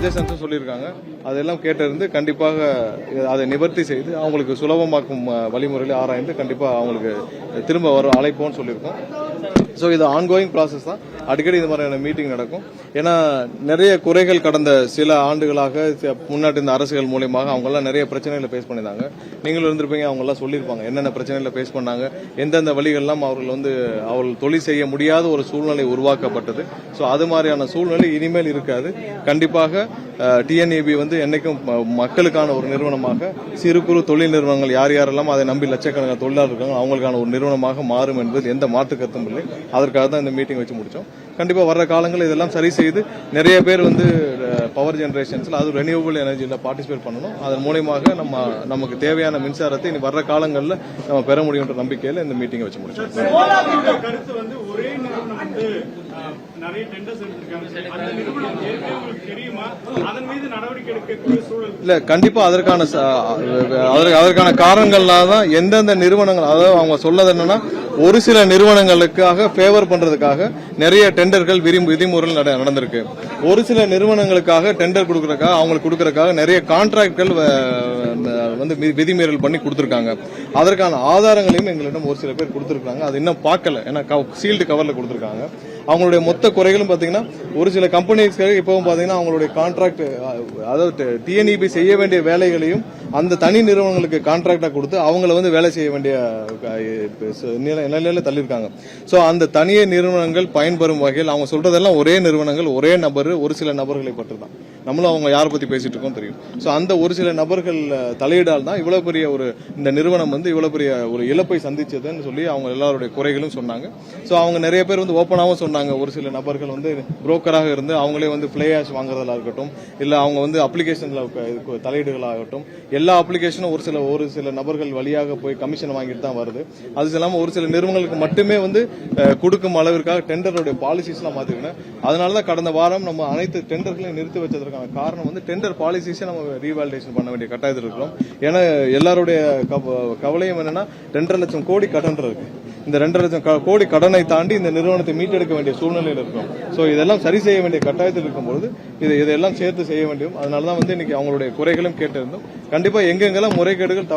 சஜஷன்ஸும் சொல்லியிருக்காங்க. அதெல்லாம் கேட்டிருந்து கண்டிப்பாக அதை நிவர்த்தி செய்து அவங்களுக்கு சுலபமாக்கும் வழிமுறையில் ஆராய்ந்து கண்டிப்பாக அவங்களுக்கு திரும்ப வர அழைப்போம்னு சொல்லியிருக்கோம். ஸோ இது ஆன்கோயிங் ப்ராசஸ் தான். அடிக்கடி இது மாதிரியான மீட்டிங் நடக்கும். ஏன்னா நிறைய குறைகள் கடந்த சில ஆண்டுகளாக முன்னாடி இந்த அரசுகள் மூலியமாக அவங்கெல்லாம் நிறைய பிரச்சனைகளை ஃபேஸ் பண்ணியிருந்தாங்க. நீங்களும் இருந்திருப்பீங்க, அவங்கெல்லாம் சொல்லியிருப்பாங்க என்னென்ன பிரச்சனைகளை ஃபேஸ் பண்ணாங்க, எந்தெந்த வழிகள்லாம் அவர்கள் தொழில் செய்ய முடியாத ஒரு சூழ்நிலை உருவாக்கப்பட்டது. ஸோ அது மாதிரியான சூழ்நிலை இனிமேல் இருக்காது. கண்டிப்பாக டிஎன்ஏபி என்னைக்கும் மக்களுக்கான ஒரு நிறுவனமாக, சிறு குறு தொழில் நிறுவனங்கள் யார் யாரெல்லாம் அதை நம்பி லட்சக்கணக்கான தொழிலாளர் இருக்காங்க அவங்களுக்கான ஒரு நிறுவனமாக மாறும் என்பது எந்த மாற்று கருத்தும் இல்லை. அதற்காக தான் இந்த மீட்டிங் வச்சு முடிச்சோம். கண்டிப்பா வர்ற காலங்களில் இதெல்லாம் சரி செய்து நிறைய பேர் பவர் ஜெனரேஷன்ஸ்ல அது ரெனியூவபிள் எனர்ஜியில் பார்ட்டிசிபேட் பண்ணணும். அதன் மூலமாக நமக்கு தேவையான மின்சாரத்தை இனி வர்ற காலங்களில் நம்ம பெற முடியும்ன்ற நம்பிக்கையில் இந்த மீட்டிங்கை வச்சு முடிச்சோம். இல்ல, கண்டிப்பா அதற்கான காரணங்கள்லாம் தான் எந்தெந்த நிறுவனங்கள், அதாவது அவங்க சொல்லது என்னன்னா ஒரு சில நிறுவனங்களுக்காக ஃபேவர் பண்றதுக்காக நிறைய டெண்டர்கள் விதிமுறைகள் நடந்திருக்கு. ஒரு சில நிறுவனங்களுக்காக டெண்டர் கொடுக்கறதுக்காக அவங்களுக்கு கொடுக்கறதுக்காக நிறைய கான்ட்ராக்ட்கள் விதிமீறல் பண்ணி கொடுத்திருக்காங்க. அதற்கான ஆதாரங்களையும் எங்களிடம் ஒரு சில பேர் கொடுத்திருக்காங்க. அது இன்னும் பார்க்கல, ஏன்னா சீல்டு கவர்ல கொடுத்திருக்காங்க. அவங்களுடைய மொத்த குறைகளும் பாத்தீங்கன்னா ஒரு சில கம்பெனிஸ்க்கு இப்பவும் பாத்தீங்கன்னா அவங்களுடைய கான்ட்ராக்ட், அதாவது டிஎன்இபி செய்ய வேண்டிய வேலைகளையும் அந்த தனி நிறுவனங்களுக்கு கான்ட்ராக்டா கொடுத்து அவங்கள வேலை செய்ய வேண்டிய நிலையில தள்ளியிருக்காங்க. சோ அந்த தனிய நிறுவனங்கள் பயன்பெறும் வகையில் அவங்க சொல்றதெல்லாம் ஒரே நிறுவனங்கள், ஒரே நபர், ஒரு சில நபர்களை பற்றி தான். நம்மளும் அவங்க யாரை பத்தி பேசிட்டு இருக்கோம் தெரியும். சோ அந்த ஒரு சில நபர்கள் தலையிடால் தான் இவ்வளவு பெரிய இந்த நிறுவனம் இவ்வளவு பெரிய ஒரு இழப்பை சந்திச்சதுன்னு சொல்லி அவங்க எல்லாருடைய குறைகளும் சொன்னாங்க. சோ அவங்க நிறைய பேர் ஓப்பனாவும் சொன்னாங்க. ஒரு சில நபர்கள் புரோக்கராக இருந்து அவங்களே பிளே ஆஷ் வாங்குறதா இருக்கட்டும், இல்ல அவங்க அப்ளிகேஷன்ல தலையீடுகளாகட்டும், எல்லா அப்ளிகேஷனும் ஒரு சில நபர்கள் வழியாக போய் கமிஷன் வாங்கிட்டு தான் வருது. அது இல்லாம ஒரு சில நிறுவனங்களுக்கு மட்டுமே கொடுக்கும் அளவிற்காக டெண்டருடைய பாலிசிஸ் எல்லாம் மாத்திருக்கேன். அதனாலதான் கடந்த வாரம் நம்ம அனைத்து டெண்டர்களையும் நிறுத்தி வச்சதற்கான காரணம் டெண்டர் பாலிசிஸை நம்ம ரீவாலிடேஷன் பண்ண வேண்டிய கட்டாயத்தில் இருக்கிறோம். ஏன்னா எல்லாருடைய கவலையும் என்னன்னா 2.5 லட்சம் கோடி கடன் இருக்கு. இந்த 2.5 லட்சம் கோடி கடனை தாண்டி இந்த நிறுவனத்தை மீட்டெடுக்க வேண்டிய சூழ்நிலையில் இருக்கும். சோ இதெல்லாம் சரி செய்ய வேண்டிய கட்டாயத்தில் இருக்கும்போது இதெல்லாம் சேர்த்து செய்ய வேண்டும். அதனாலதான் இன்னைக்கு அவங்களுடைய குறைகளும் கேட்டிருந்தோம். கண்டிப்பா எங்கெங்கெல்லாம் முறைகேடுகள்